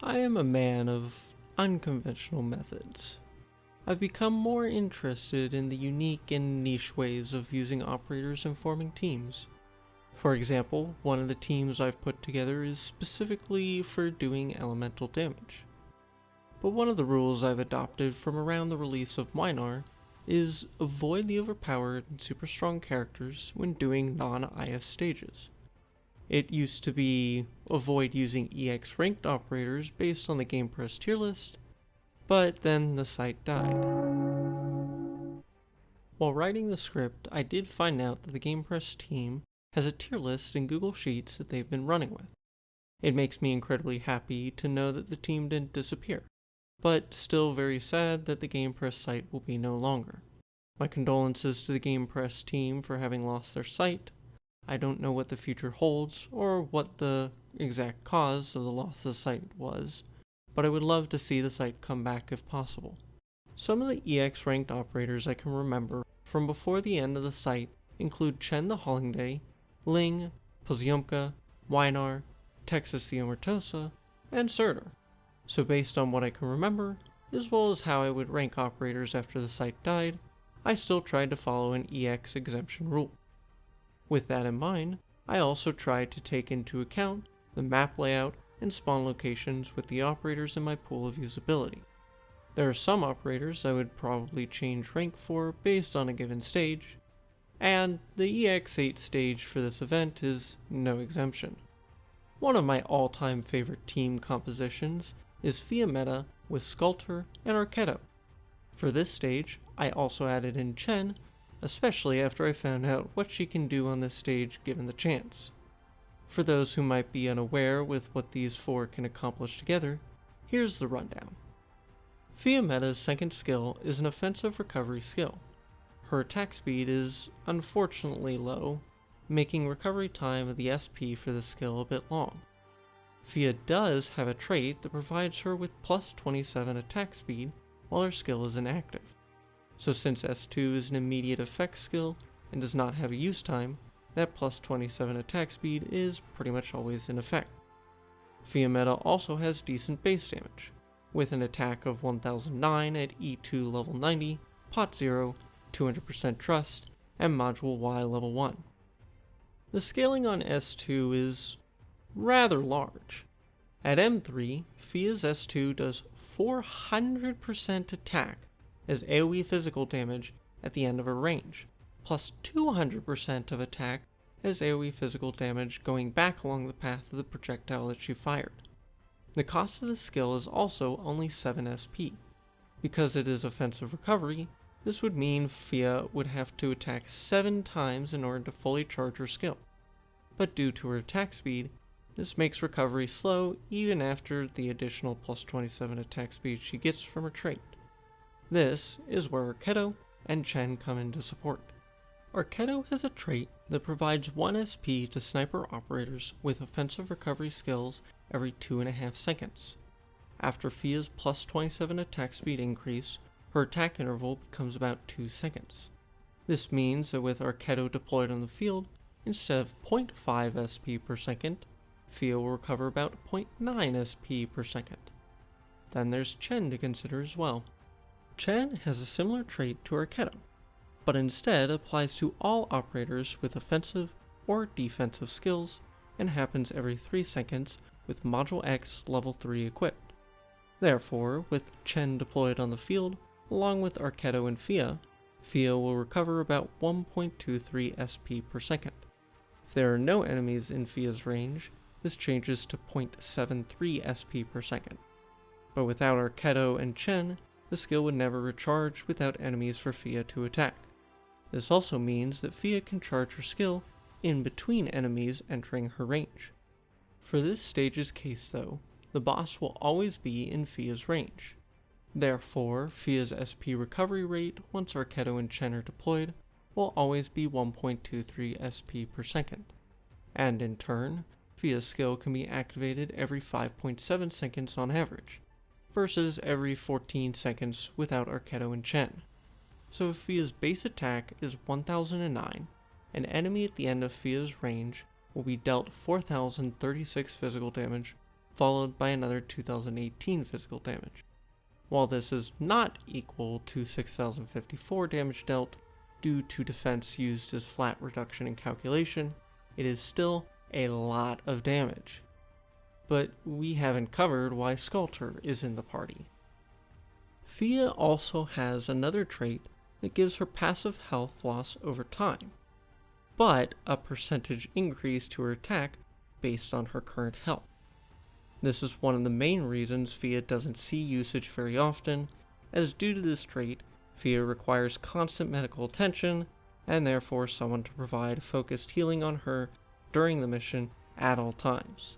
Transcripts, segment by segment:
I am a man of unconventional methods. I've become more interested in the unique and niche ways of using operators and forming teams. For example, one of the teams I've put together is specifically for doing elemental damage. But one of the rules I've adopted from around the release of Minar is avoid the overpowered and super strong characters when doing non-IS stages. It used to be avoid using EX ranked operators based on the GamePress tier list, but then the site died. While writing the script, I did find out that the GamePress team has a tier list in Google Sheets that they've been running with. It makes me incredibly happy to know that the team didn't disappear, but still very sad that the GamePress site will be no longer. My condolences to the GamePress team for having lost their site. I don't know what the future holds or what the exact cause of the loss of the site was, but I would love to see the site come back if possible. Some of the EX ranked operators I can remember from before the end of the site include Chen the Hollingday, Ling, Poziomka, Wynar, Texas the Omertosa, and Surtur. So based on what I can remember, as well as how I would rank operators after the site died, I still tried to follow an EX exemption rule. With that in mind, I also tried to take into account the map layout and spawn locations with the operators in my pool of usability. There are some operators I would probably change rank for based on a given stage, and the EX-8 stage for this event is no exemption. One of my all-time favorite team compositions is Fiammetta with Skalter and Archetto. For this stage, I also added in Chen, especially after I found out what she can do on this stage given the chance. For those who might be unaware with what these four can accomplish together, here's the rundown. Fiammetta's second skill is an offensive recovery skill. Her attack speed is unfortunately low, making recovery time of the SP for this skill a bit long. Fia does have a trait that provides her with plus 27 attack speed while her skill is inactive. So since S2 is an immediate effect skill and does not have a use time, that plus 27 attack speed is pretty much always in effect. Fiammetta also has decent base damage, with an attack of 1009 at E2 level 90, pot 0, 200% trust, and module Y level 1. The scaling on S2 is rather large. At M3, Fia's S2 does 400% attack as AoE physical damage at the end of her range, plus 200% of attack as AoE physical damage going back along the path of the projectile that she fired. The cost of this skill is also only 7 SP. Because it is offensive recovery, this would mean Fia would have to attack 7 times in order to fully charge her skill. But due to her attack speed, this makes recovery slow even after the additional plus 27 attack speed she gets from her trait. This is where Archetto and Chen come into support. Archetto has a trait that provides 1 SP to sniper operators with offensive recovery skills every 2.5 seconds. After Fia's plus 27 attack speed increase, her attack interval becomes about 2 seconds. This means that with Archetto deployed on the field, instead of 0.5 SP per second, Fia will recover about 0.9 SP per second. Then there's Chen to consider as well. Chen has a similar trait to Archetto, but instead applies to all operators with offensive or defensive skills and happens every 3 seconds with Module X level 3 equipped. Therefore, with Chen deployed on the field, along with Archetto and Fia, Fia will recover about 1.23 SP per second. If there are no enemies in Fia's range, this changes to 0.73 SP per second. But without Archetto and Chen, the skill would never recharge without enemies for Fia to attack. This also means that Fia can charge her skill in between enemies entering her range. For this stage's case though, the boss will always be in Fia's range. Therefore, Fia's SP recovery rate once Archetto and Chen are deployed will always be 1.23 SP per second. And in turn, Fia's skill can be activated every 5.7 seconds on average, versus every 14 seconds without Archetto and Chen. So if Fia's base attack is 1009, an enemy at the end of Fia's range will be dealt 4036 physical damage followed by another 2018 physical damage. While this is not equal to 6054 damage dealt due to defense used as flat reduction in calculation, it is still a lot of damage. But we haven't covered why Skalter is in the party. Fia also has another trait that gives her passive health loss over time, but a percentage increase to her attack based on her current health. This is one of the main reasons Fia doesn't see usage very often, as due to this trait, Fia requires constant medical attention, and therefore someone to provide focused healing on her during the mission at all times.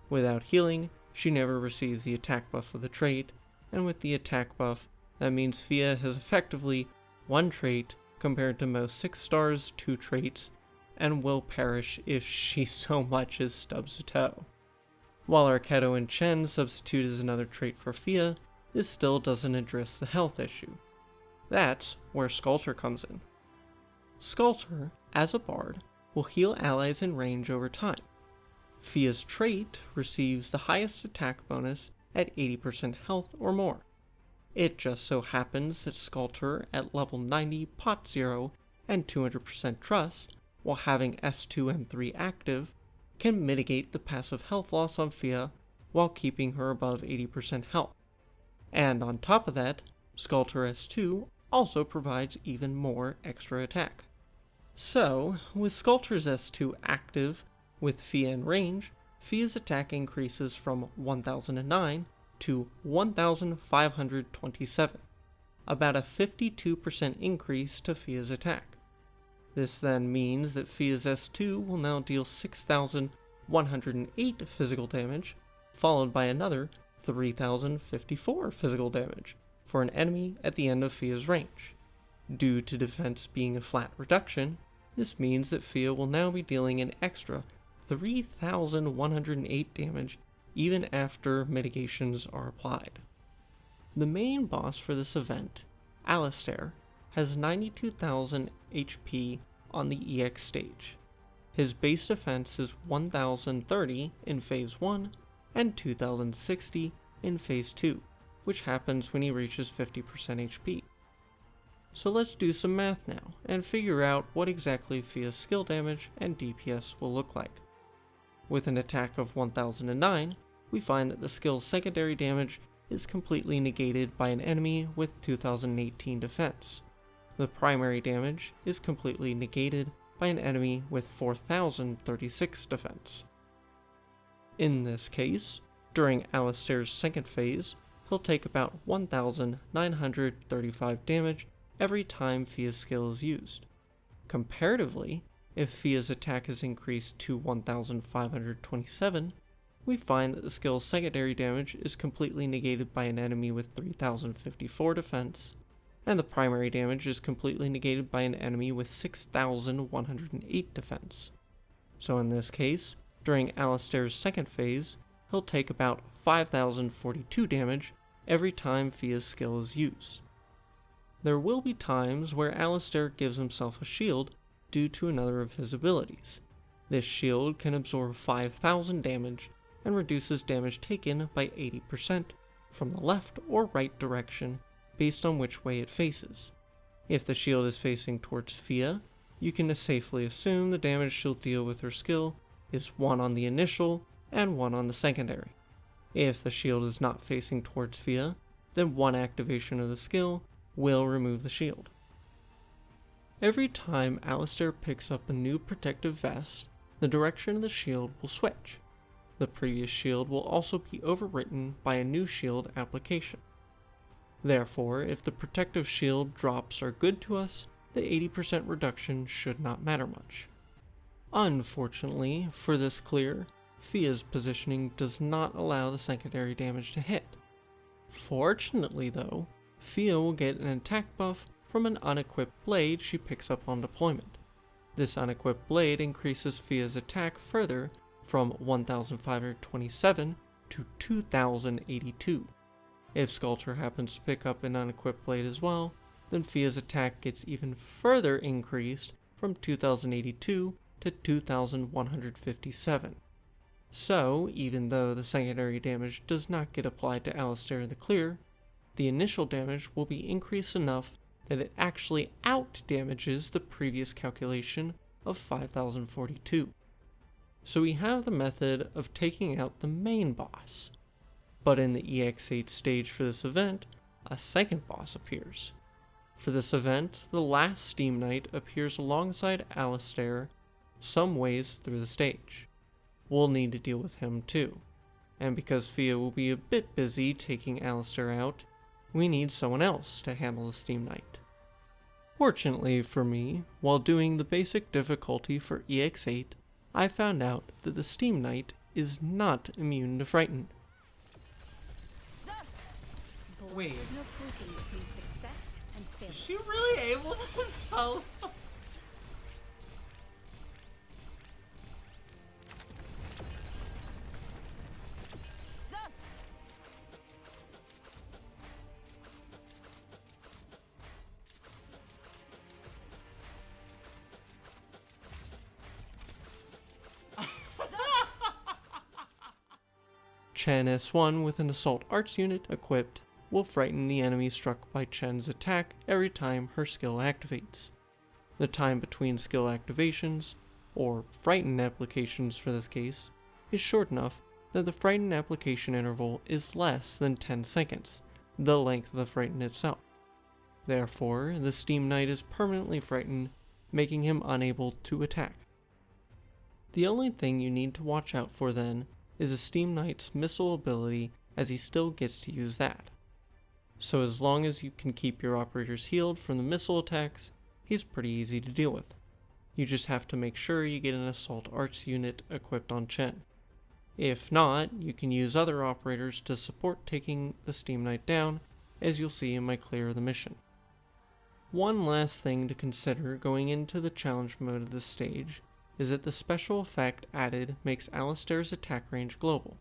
Without healing, she never receives the attack buff of the trait, and with the attack buff, that means Fia has effectively one trait compared to most 6 stars 2 traits, and will perish if she so much as stubs a toe. While Archetto and Chen substitute as another trait for Fia, this still doesn't address the health issue. That's where Skalter comes in. Skalter, as a bard, will heal allies in range over time. Fia's trait receives the highest attack bonus at 80% health or more. It just so happens that Skalter at level 90 pot 0 and 200% trust, while having S2M3 active, can mitigate the passive health loss on Fia while keeping her above 80% health. And on top of that, Skalter S2 also provides even more extra attack. So, with Skalter's S2 active with Fia in range, Fia's attack increases from 1009 to 1527, about a 52% increase to Fia's attack. This then means that Fia's S2 will now deal 6108 physical damage, followed by another 3054 physical damage for an enemy at the end of Fia's range. Due to defense being a flat reduction, this means that Fia will now be dealing an extra 3108 damage even after mitigations are applied. The main boss for this event, Alistair, has 92,000 HP on the EX stage. His base defense is 1030 in Phase 1 and 2060 in Phase 2, which happens when he reaches 50% HP. So let's do some math now and figure out what exactly Fia's skill damage and DPS will look like. With an attack of 1009, we find that the skill's secondary damage is completely negated by an enemy with 2018 defense. The primary damage is completely negated by an enemy with 4036 defense. In this case, during Alistair's second phase, he'll take about 1935 damage every time Fia's skill is used. Comparatively, if Fia's attack is increased to 1527, we find that the skill's secondary damage is completely negated by an enemy with 3054 defense, and the primary damage is completely negated by an enemy with 6108 defense. So in this case, during Alistair's second phase, he'll take about 5042 damage every time Fia's skill is used. There will be times where Alistair gives himself a shield due to another of his abilities. This shield can absorb 5000 damage and reduces damage taken by 80% from the left or right direction based on which way it faces. If the shield is facing towards Fia, you can safely assume the damage she'll deal with her skill is 1 on the initial and 1 on the secondary. If the shield is not facing towards Fia, then 1 activation of the skill will remove the shield. Every time Alistair picks up a new protective vest, the direction of the shield will switch. The previous shield will also be overwritten by a new shield application. Therefore, if the protective shield drops are good to us, the 80% reduction should not matter much. Unfortunately, for this clear, Fia's positioning does not allow the secondary damage to hit. Fortunately though, Fia will get an attack buff from an unequipped blade she picks up on deployment. This unequipped blade increases Fia's attack further from 1527 to 2082. If Skalter happens to pick up an unequipped blade as well, then Fia's attack gets even further increased from 2082 to 2157. So, even though the secondary damage does not get applied to Alistair in the clear, the initial damage will be increased enough that it actually out-damages the previous calculation of 5042. So we have the method of taking out the main boss. But in the EX-8 stage for this event, a second boss appears. For this event, the last Steam Knight appears alongside Alistair some ways through the stage. We'll need to deal with him too, and because Fia will be a bit busy taking Alistair out, we need someone else to handle the Steam Knight. Fortunately for me, while doing the basic difficulty for EX-8, I found out that the Steam Knight is not immune to Frighten. Wait, is she really able to solo? Chen S1 with an assault arts unit equipped will frighten the enemy struck by Chen's attack every time her skill activates. The time between skill activations, or frighten applications for this case, is short enough that the frighten application interval is less than 10 seconds, the length of the frighten itself. Therefore, the Steam Knight is permanently frightened, making him unable to attack. The only thing you need to watch out for then is the Steam Knight's missile ability, as he still gets to use that. So as long as you can keep your operators healed from the missile attacks, he's pretty easy to deal with. You just have to make sure you get an assault arts unit equipped on Chen. If not, you can use other operators to support taking the Steam Knight down, as you'll see in my clear of the mission. One last thing to consider going into the challenge mode of this stage is that the special effect added makes Alistair's attack range global.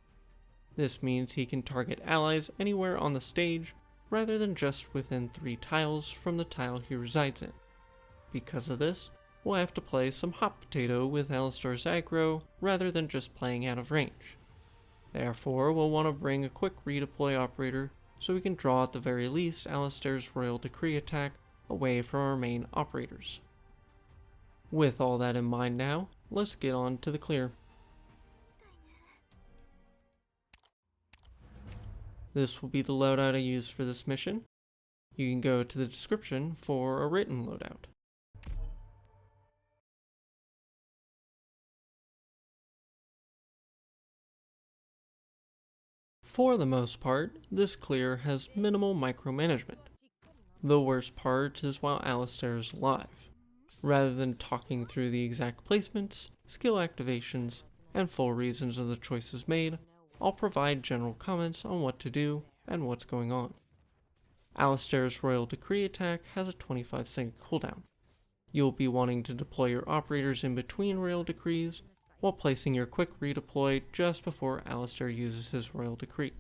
This means he can target allies anywhere on the stage rather than just within 3 tiles from the tile he resides in. Because of this, we'll have to play some hot potato with Alistair's aggro rather than just playing out of range. Therefore, we'll want to bring a quick redeploy operator so we can draw at the very least Alistair's Royal Decree attack away from our main operators. With all that in mind now, let's get on to the clear. This will be the loadout I use for this mission. You can go to the description for a written loadout. For the most part, this clear has minimal micromanagement. The worst part is while Alistair is alive. Rather than talking through the exact placements, skill activations, and full reasons of the choices made, I'll provide general comments on what to do and what's going on. Alistair's Royal Decree attack has a 25-second cooldown. You'll be wanting to deploy your operators in between Royal Decrees, while placing your quick redeploy just before Alistair uses his Royal Decree.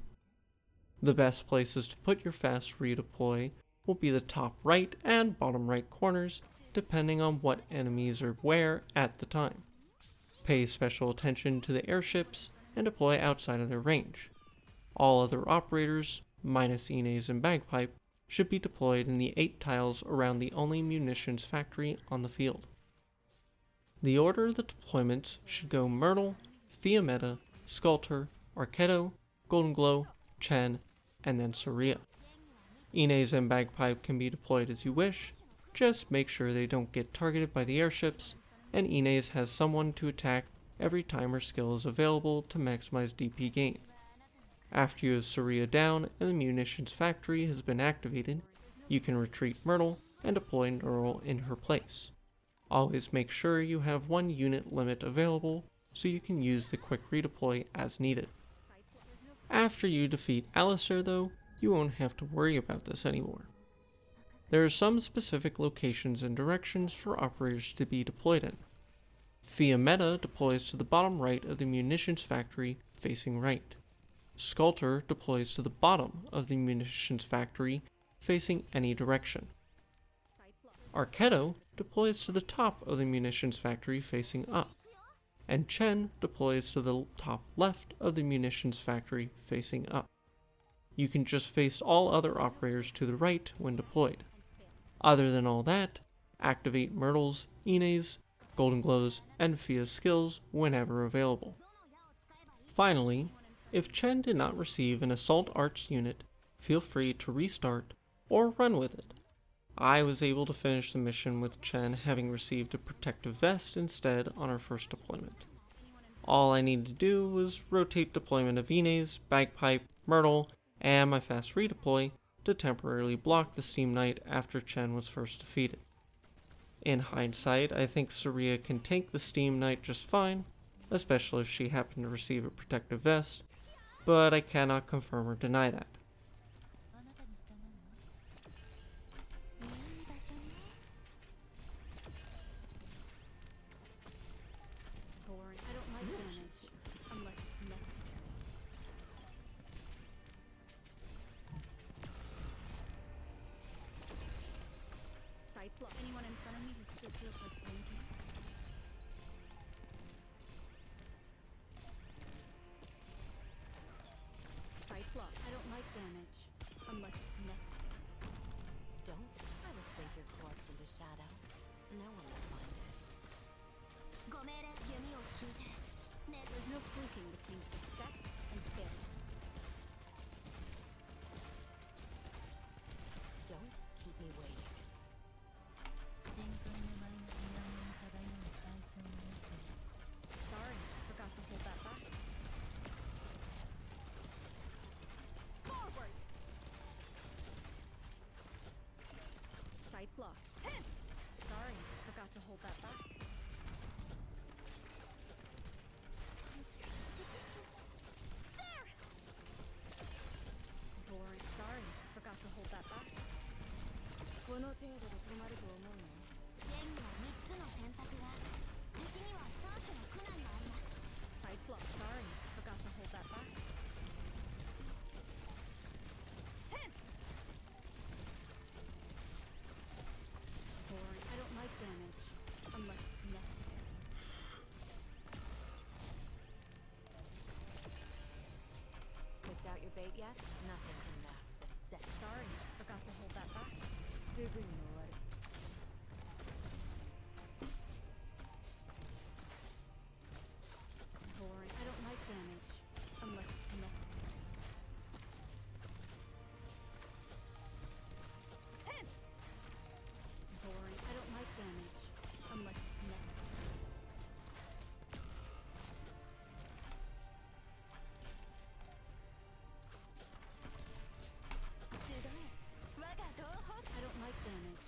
The best places to put your fast redeploy will be the top right and bottom right corners, depending on what enemies are where at the time. Pay special attention to the airships and deploy outside of their range. All other operators, minus Ines and Bagpipe, should be deployed in the 8 tiles around the only munitions factory on the field. The order of the deployments should go Myrtle, Fiammetta, Skalter, Archetto, Golden Glow, Chen, and then Saria. Ines and Bagpipe can be deployed as you wish, just make sure they don't get targeted by the airships, and Ines has someone to attack every time her skill is available to maximize DP gain. After you have Saria down and the munitions factory has been activated, you can retreat Myrtle and deploy Neural in her place. Always make sure you have 1 unit limit available so you can use the quick redeploy as needed. After you defeat Alistair though, you won't have to worry about this anymore. There are some specific locations and directions for operators to be deployed in. Fiammetta deploys to the bottom right of the munitions factory facing right. Skalter deploys to the bottom of the munitions factory facing any direction. Archetto deploys to the top of the munitions factory facing up. and Chen deploys to the top left of the munitions factory facing up. You can just face all other operators to the right when deployed. Other than all that, activate Myrtle's, Ines, Golden Glow's, and Fia's skills whenever available. Finally, if Chen did not receive an Assault Arch unit, feel free to restart or run with it. I was able to finish the mission with Chen having received a protective vest instead on our first deployment. All I needed to do was rotate deployment of Ines, Bagpipe, Myrtle, and my fast redeploy to temporarily block the Steam Knight after Chen was first defeated. In hindsight, I think Saria can tank the Steam Knight just fine, especially if she happened to receive a protective vest, but I cannot confirm or deny that. Anyone in front of me who still feels like blinking? Sights locked. I don't like damage unless it's necessary. Don't try to sink your corpse into shadow. No one will find it. There's no fluking between success and failure. Don't keep me waiting. Sorry, forgot to hold that back. Forward! Sights locked. Sorry, forgot to hold that back. I'm scared of the distance. There! Boring. Sorry, forgot to hold that back. この程度で止まると思うの? Sights locked. Sorry, forgot to hold that back. Boring. I don't like damage unless it's necessary. Picked out your bait yet? Nothing can mask the set. Sorry, forgot to hold that back. Boring. I don't like damage unless it's necessary. Boring. I don't like damage unless it's necessary. I don't like damage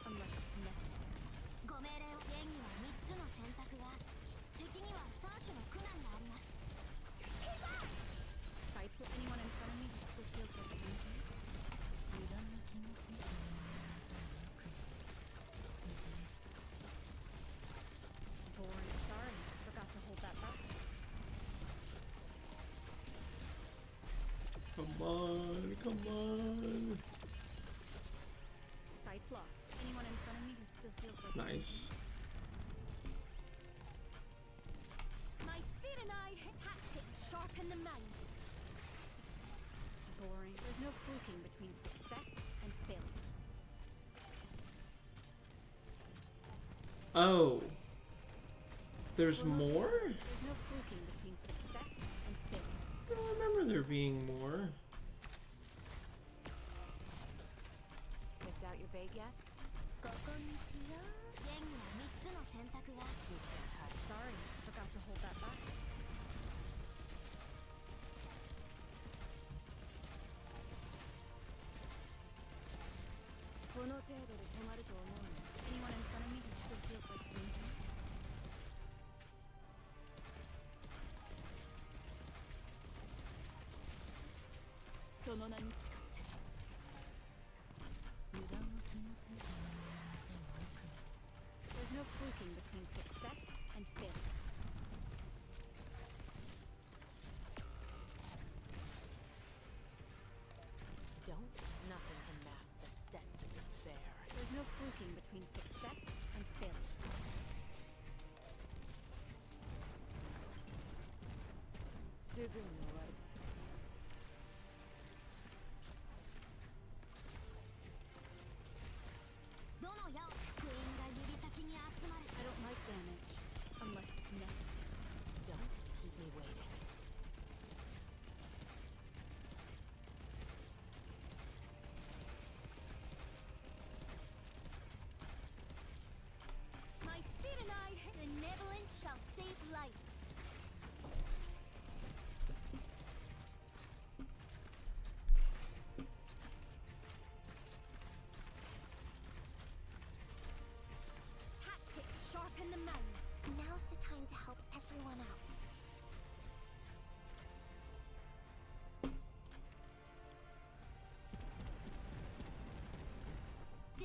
unless it's necessary. Sights with anyone in front of me who still feels like blinking? Boring. Sorry, forgot to hold that back. Come on, come on. Sights locked. Anyone in front of me who still feels like Nice. My speed and I tactics sharpen the mind. Boring. There's no fluking between success and failure. Oh. There's more? There's no fluking between success and failure. I don't remember there being more. Picked out your bait yet? Sorry, forgot to hold that back. Anyone in front of me who still feels like blinking? There's no fluking between success and failure. Don't. Nothing can mask the set of despair. There's no fluking between success and failure.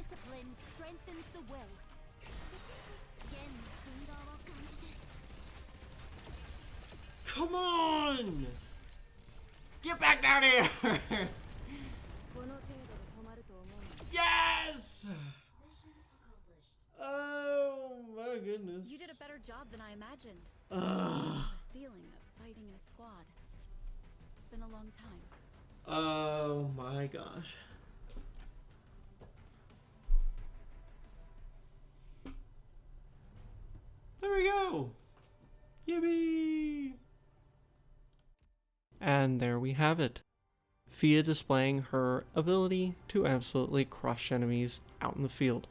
Discipline strengthens the will. Come on! Get back down here! Yes! Oh my goodness. You did a better job than I imagined. Ugh. The feeling of fighting in a squad. It's been a long time. Oh my gosh. There we go. Yippee! And there we have it. Fia displaying her ability to absolutely crush enemies out in the field.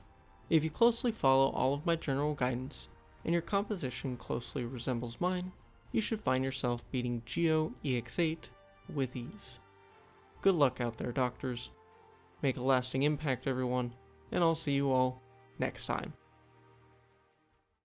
If you closely follow all of my general guidance, and your composition closely resembles mine, you should find yourself beating GO-EX-8 with ease. Good luck out there, doctors. Make a lasting impact, everyone, and I'll see you all next time.